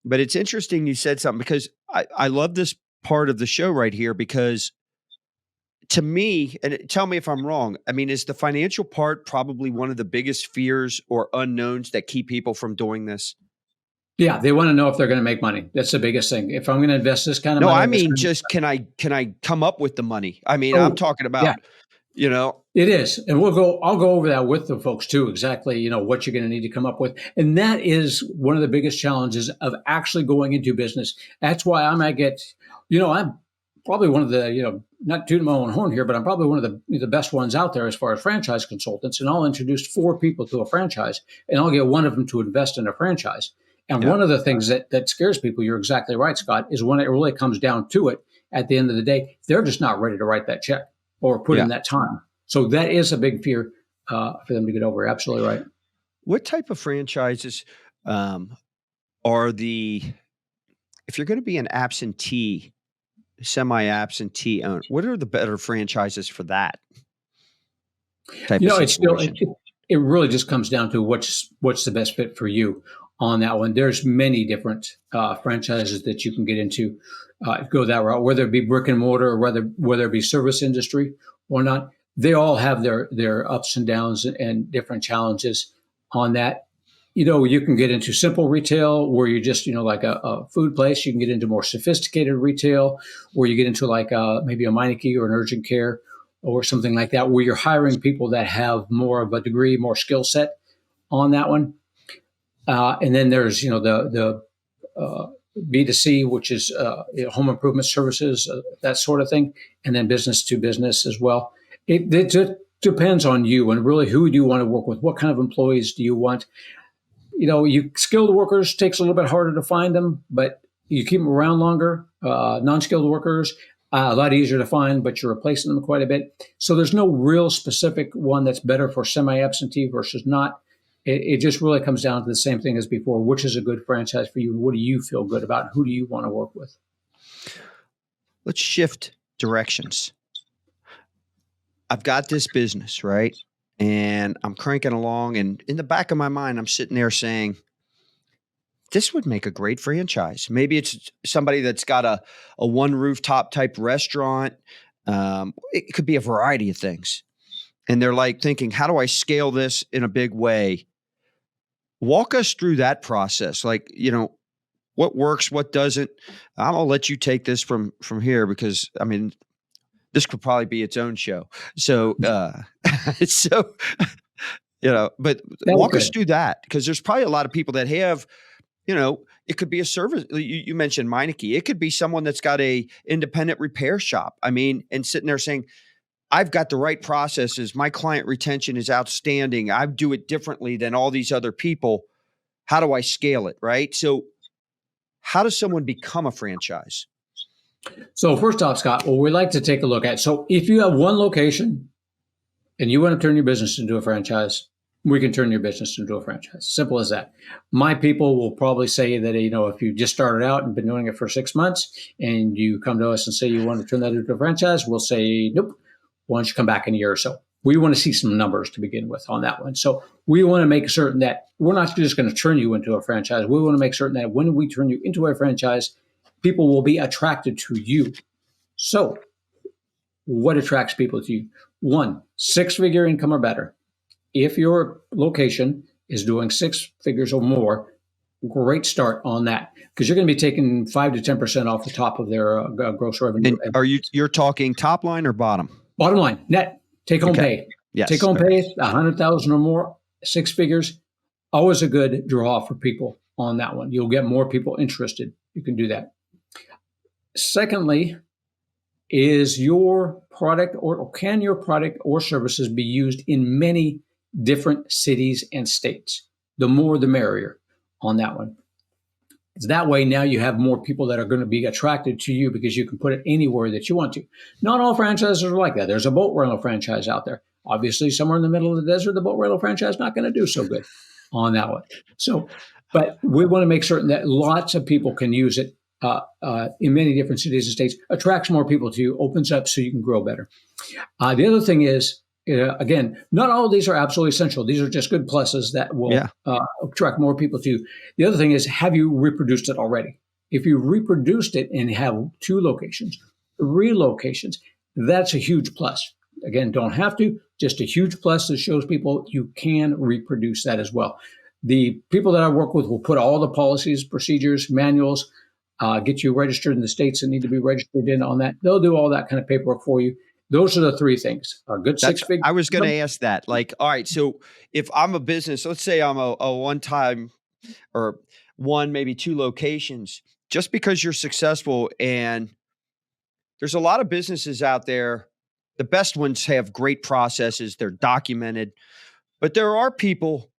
but it's interesting you said something, because I love this part of the show right here, because to me, and tell me if I'm wrong, I mean, is the financial part probably one of the biggest fears or unknowns that keep people from doing this? Yeah, they want to know if they're going to make money. That's the biggest thing. If I'm going to invest this kind of No, money, I mean, just can I come up with the money? I mean, I'm oh, talking yeah, about, you know, it is. And I'll go over that with the folks too, exactly, what you're going to need to come up with. And that is one of the biggest challenges of actually going into business. That's why I'm probably one of the, not tooting my own horn here, but I'm probably one of the best ones out there as far as franchise consultants. And I'll introduce 4 people to a franchise, and I'll get one of them to invest in a franchise. And yeah, one of the things that scares people, you're exactly right, Scott, is when it really comes down to it, at the end of the day, they're just not ready to write that check or put in yeah. that time. So that is a big fear for them to get over. Absolutely right. What type of franchises are if you're going to be an absentee, semi-absentee owner, what are the better franchises for that type of It's still situation? it really just comes down to what's the best fit for you on that one. There's many different franchises that you can get into, go that route, whether it be brick and mortar or whether it be service industry or not. They all have their ups and downs and different challenges on that. You can get into simple retail where you just, like a food place. You can get into more sophisticated retail where you get into like maybe a Meineke or an urgent care or something like that, where you're hiring people that have more of a degree, more skill set on that one. And then there's, the B2C, which is home improvement services, that sort of thing. And then business to business as well. It just depends on you and really who do you want to work with? What kind of employees do you want? Skilled workers takes a little bit harder to find them, but you keep them around longer. Non-skilled workers, a lot easier to find, but you're replacing them quite a bit. So there's no real specific one that's better for semi-absentee versus not. It just really comes down to the same thing as before. Which is a good franchise for you? What do you feel good about? Who do you want to work with? Let's shift directions. I've got this business, right? And I'm cranking along, and in the back of my mind, I'm sitting there saying, this would make a great franchise. Maybe it's somebody that's got a one rooftop type restaurant. It could be a variety of things. And they're like thinking, how do I scale this in a big way? Walk us through that process. Like, what works, what doesn't. I'm gonna let you take this from here, because I mean, this could probably be its own show. So, so but That was walk us good. through that, because there's probably a lot of people that have, it could be a service. You mentioned Meineke. It could be someone that's got a independent repair shop. I mean, and sitting there saying, I've got the right processes. My client retention is outstanding. I do it differently than all these other people. How do I scale it? Right. So how does someone become a franchise? So first off, Scott, what we like to take a look at. So if you have one location and you want to turn your business into a franchise, we can turn your business into a franchise. Simple as that. My people will probably say that, if you just started out and been doing it for 6 months and you come to us and say you want to turn that into a franchise, we'll say, nope. Why don't you come back in a year or so? We want to see some numbers to begin with on that one. So we want to make certain that we're not just going to turn you into a franchise. We want to make certain that when we turn you into a franchise, people will be attracted to you. So what attracts people to you? 1, 6-figure income or better. If your location is doing 6 figures or more, great start on that, because you're going to be taking 5 to 10% off the top of their gross revenue. And you're talking top line or bottom? Bottom line, net, take home pay. Yes. Take home pay, 100,000 or more, 6 figures. Always a good draw for people on that one. You'll get more people interested. You can do that. Secondly, is your product or can your product or services be used in many different cities and states? The more, the merrier on that one. That way, now you have more people that are going to be attracted to you because you can put it anywhere that you want to. Not all franchises are like that. There's a boat rental franchise out there. Obviously, somewhere in the middle of the desert, the boat rental franchise is not going to do so good on that one. So, but we want to make certain that lots of people can use it in many different cities and states. Attracts more people to you, opens up so you can grow better. The other thing is, again, not all of these are absolutely essential. These are just good pluses that will attract more people to you. The other thing is, have you reproduced it already? If you reproduced it and have 2 locations, 3 locations, that's a huge plus. Again, don't have to, just a huge plus that shows people you can reproduce that as well. The people that I work with will put all the policies, procedures, manuals, get you registered in the states that need to be registered in on that. They'll do all that kind of paperwork for you. Those are the 3 things. A good 6-figure. I was going to ask that. Like, all right, so if I'm a business, let's say I'm a one-time or 1, maybe 2 locations, just because you're successful, and there's a lot of businesses out there, the best ones have great processes, they're documented, but there are people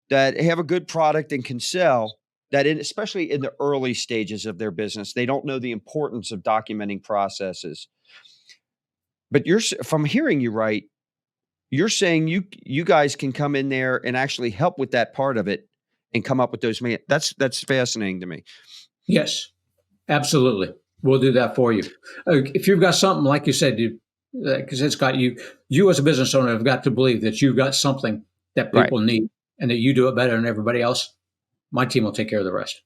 that have a good product and can sell that, especially in the early stages of their business, they don't know the importance of documenting processes. But if I'm hearing you right, you're saying you guys can come in there and actually help with that part of it and come up with those. That's fascinating to me. Yes, absolutely. We'll do that for you. If you've got something, like you said, because it's got you as a business owner have got to believe that you've got something that people need and that you do it better than everybody else. My team will take care of the rest.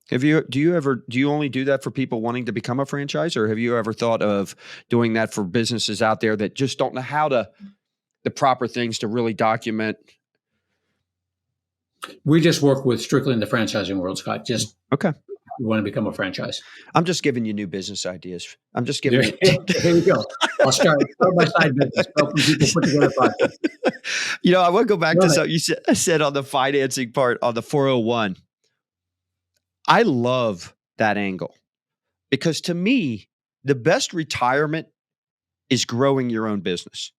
Do you only do that for people wanting to become a franchise, or have you ever thought of doing that for businesses out there that just don't know the proper things to really document? We just work with strictly in the franchising world, Scott. Just okay. You want to become a franchise. I'm just giving you new business ideas. I'm just giving you. Here you go. I'll start my side business, helping people put together projects. I want to go back to something you said on the financing part on the 401. I love that angle, because to me, the best retirement is growing your own business.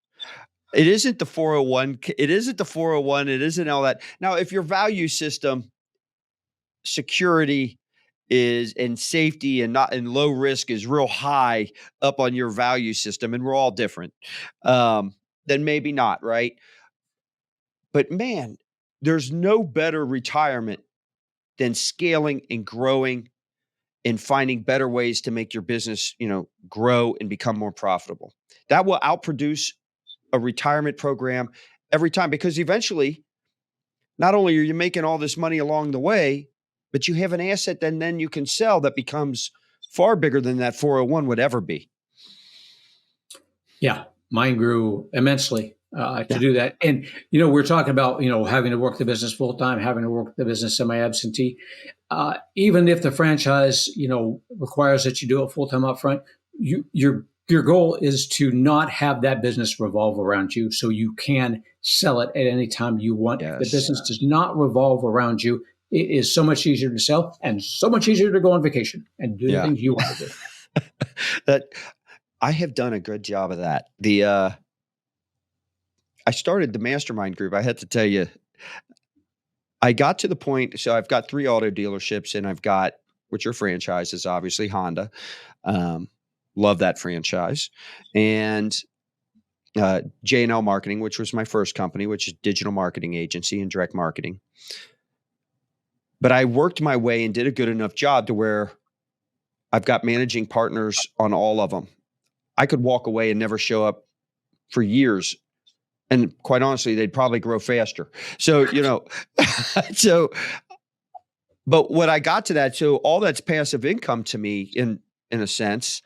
It isn't the 401. It isn't the 401. It isn't all that. Now, if your value system, security is and safety and low risk is real high up on your value system, and we're all different, then maybe not, right? But man, there's no better retirement than scaling and growing and finding better ways to make your business, grow and become more profitable. That will outproduce a retirement program every time, because eventually, not only are you making all this money along the way, but you have an asset that then you can sell that becomes far bigger than that 401 would ever be. Yeah, mine grew immensely to do that. And, we're talking about, having to work the business full time, having to work the business semi-absentee. Even if the franchise, requires that you do it full time up front, your goal is to not have that business revolve around you, so you can sell it at any time you want. Yes. If the business does not revolve around you, it is so much easier to sell and so much easier to go on vacation and do the things you want to do. That I have done a good job of that. I started the mastermind group. I had to tell you, I got to the point. So I've got 3 auto dealerships, and I've got, which are franchises, obviously Honda. Love that franchise. And J&L Marketing, which was my first company, which is digital marketing agency and direct marketing. But I worked my way and did a good enough job to where I've got managing partners on all of them. I could walk away and never show up for years. And quite honestly, they'd probably grow faster. So, but what I got to that, so all that's passive income to me in a sense.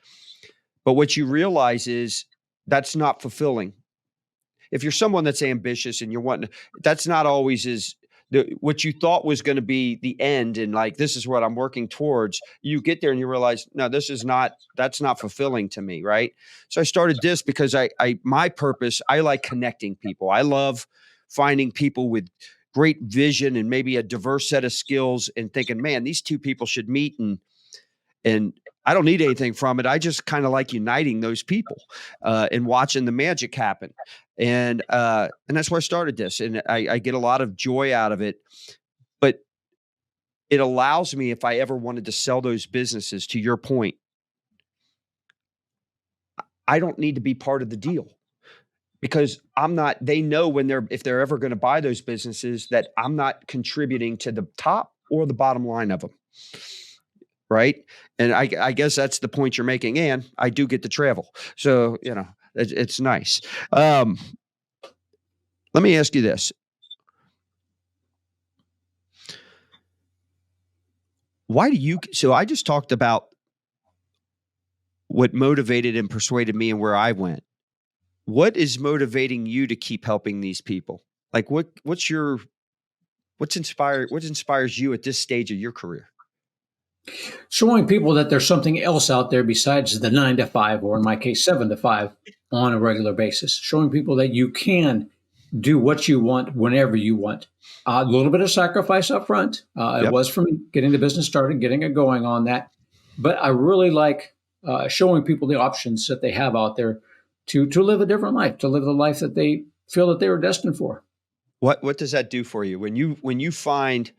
But what you realize is that's not fulfilling. If you're someone that's ambitious and you're wanting, that's not always what you thought was going to be the end. And like, this is what I'm working towards. You get there and you realize, no, that's not fulfilling to me. Right. So I started this because my purpose, I like connecting people. I love finding people with great vision and maybe a diverse set of skills and thinking, man, these two people should meet and I don't need anything from it. I just kind of like uniting those people and watching the magic happen. And that's why I started this. And I get a lot of joy out of it. But it allows me, if I ever wanted to sell those businesses, to your point, I don't need to be part of the deal because they know if they're ever going to buy those businesses that I'm not contributing to the top or the bottom line of them. Right. And I guess that's the point you're making. And I do get to travel. So, it's nice. Let me ask you this. So I just talked about what motivated and persuaded me and where I went. What is motivating you to keep helping these people? Like what inspires you at this stage of your career? Showing people that there's something else out there besides the 9 to 5, or in my case, 7 to 5 on a regular basis. Showing people that you can do what you want whenever you want. A little bit of sacrifice up front. It was for me getting the business started, getting it going on that. But I really like showing people the options that they have out there to live a different life, to live the life that they feel that they were destined for. What does that do for you when you find?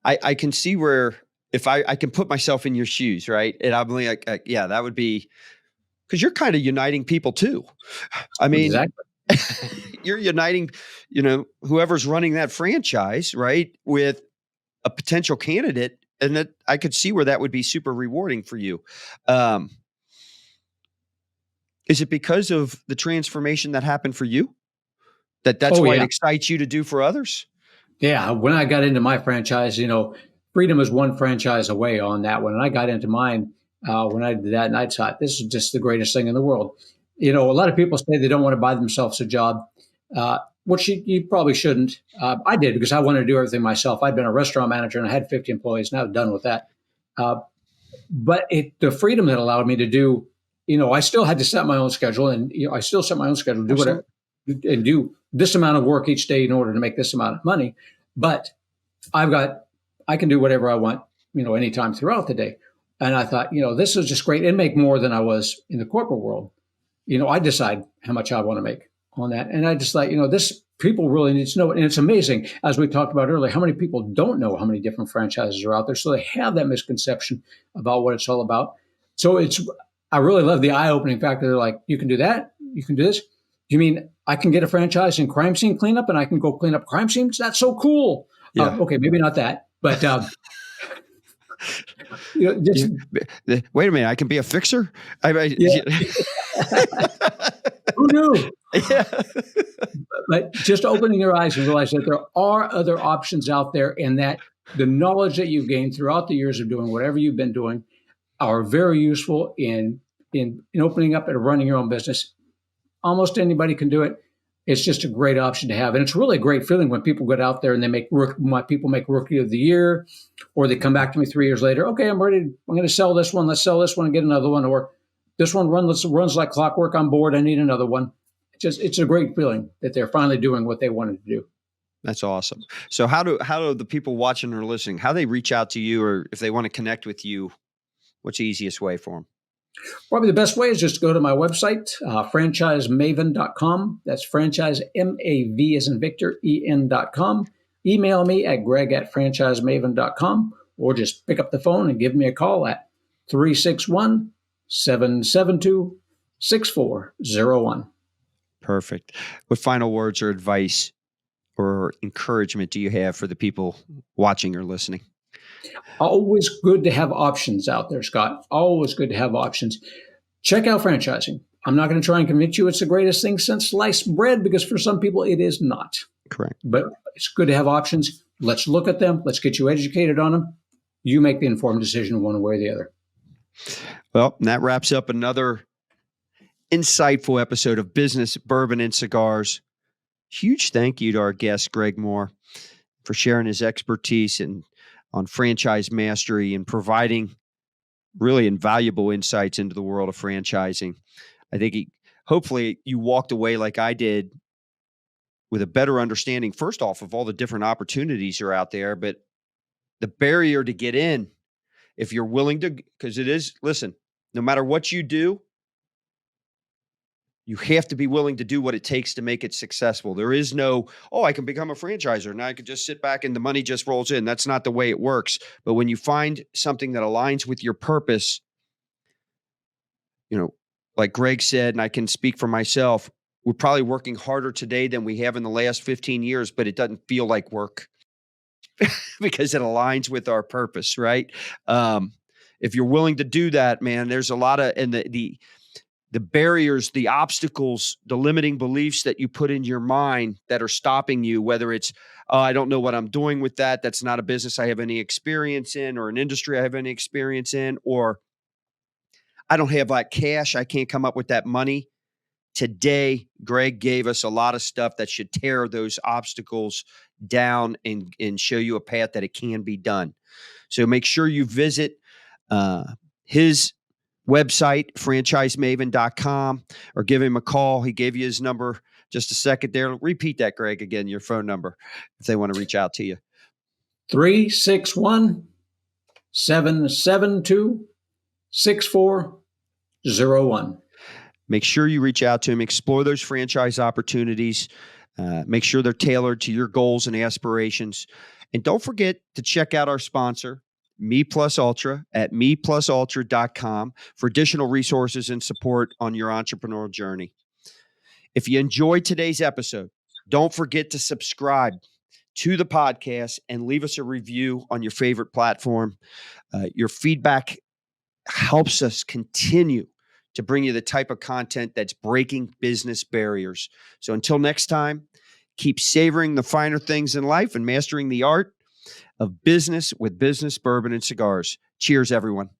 I can see where if I can put myself in your shoes, right? And I'm like, yeah, that would be because you're kind of uniting people too. I mean, exactly. You're uniting, whoever's running that franchise, right, with a potential candidate, and that I could see where that would be super rewarding for you. Is it because of the transformation that happened for you? That's why it excites you to do for others? Yeah. When I got into my franchise, freedom is one franchise away on that one. And I got into mine when I did that, and I thought, this is just the greatest thing in the world. A lot of people say they don't want to buy themselves a job, which you probably shouldn't. I did because I wanted to do everything myself. I'd been a restaurant manager and I had 50 employees, and I was done with that. But the freedom that allowed me to do, I still had to set my own schedule, and I still set my own schedule, do whatever, and do this amount of work each day in order to make this amount of money. But I can do whatever I want, anytime throughout the day. And I thought, this is just great, and make more than I was in the corporate world. I decide how much I want to make on that. And I just thought, this people really need to know it. And it's amazing, as we talked about earlier, how many people don't know how many different franchises are out there. So they have that misconception about what it's all about. So I really love the eye-opening factor. They're like, you can do that? You can do this? You mean I can get a franchise in crime scene cleanup and I can go clean up crime scenes? That's so cool. Yeah. Okay, maybe not that, but wait a minute, I can be a fixer? Yeah. Who knew? Yeah. But just opening your eyes and realize that there are other options out there, and that the knowledge that you've gained throughout the years of doing whatever you've been doing are very useful in opening up and running your own business. Almost anybody can do it. It's just a great option to have. And it's really a great feeling when people get out there and people make Rookie of the Year, or they come back to me 3 years later. Okay, I'm ready. I'm going to sell this one. Let's sell this one and get another one. Or this one runs like clockwork on board. I need another one. It's a great feeling that they're finally doing what they wanted to do. That's awesome. So how do the people watching or listening, how they reach out to you, or if they want to connect with you, what's the easiest way for them? Probably the best way is just to go to my website, franchisemaven.com. That's franchise, MAV as in Victor, EN.com. Email me at greg@franchisemaven.com, or just pick up the phone and give me a call at 361-772-6401. Perfect. What final words or advice or encouragement do you have for the people watching or listening? Always good to have options out there, Scott. Always good to have options. Check out franchising. I'm not going to try and convince you it's the greatest thing since sliced bread, because for some people it is not. Correct. But it's good to have options. Let's look at them. Let's get you educated on them. You make the informed decision one way or the other. Well, and that wraps up another insightful episode of Business, Bourbon, and Cigars. Huge thank you to our guest, Greg Mohr, for sharing his expertise on franchise mastery and providing really invaluable insights into the world of franchising. I think hopefully you walked away like I did with a better understanding, first off, of all the different opportunities are out there, but the barrier to get in, if you're willing to, because it is, listen, no matter what you do, you have to be willing to do what it takes to make it successful. There is no, oh, I can become a franchisor. Now I can just sit back and the money just rolls in. That's not the way it works. But when you find something that aligns with your purpose, like Greg said, and I can speak for myself, we're probably working harder today than we have in the last 15 years, but it doesn't feel like work because it aligns with our purpose, right? If you're willing to do that, man, there's a lot of, and the barriers, the obstacles, the limiting beliefs that you put in your mind that are stopping you, whether it's, oh, I don't know what I'm doing with that. That's not a business I have any experience in, or an industry I have any experience in, or I don't have that cash. I can't come up with that money. Today, Greg gave us a lot of stuff that should tear those obstacles down and show you a path that it can be done. So make sure you visit his website, franchisemaven.com, or give him a call. He gave you his number just a second there. Repeat that, Greg, again, your phone number, if they want to reach out to you. 361-772-6401. Make sure you reach out to him, explore those franchise opportunities, make sure they're tailored to your goals and aspirations. And don't forget to check out our sponsor, Me Plus Ultra, at meplusultra.com for additional resources and support on your entrepreneurial journey. If you enjoyed today's episode, don't forget to subscribe to the podcast and leave us a review on your favorite platform. Your feedback helps us continue to bring you the type of content that's breaking business barriers. So until next time, keep savoring the finer things in life and mastering the art of business with Business, Bourbon, and Cigars. Cheers, everyone.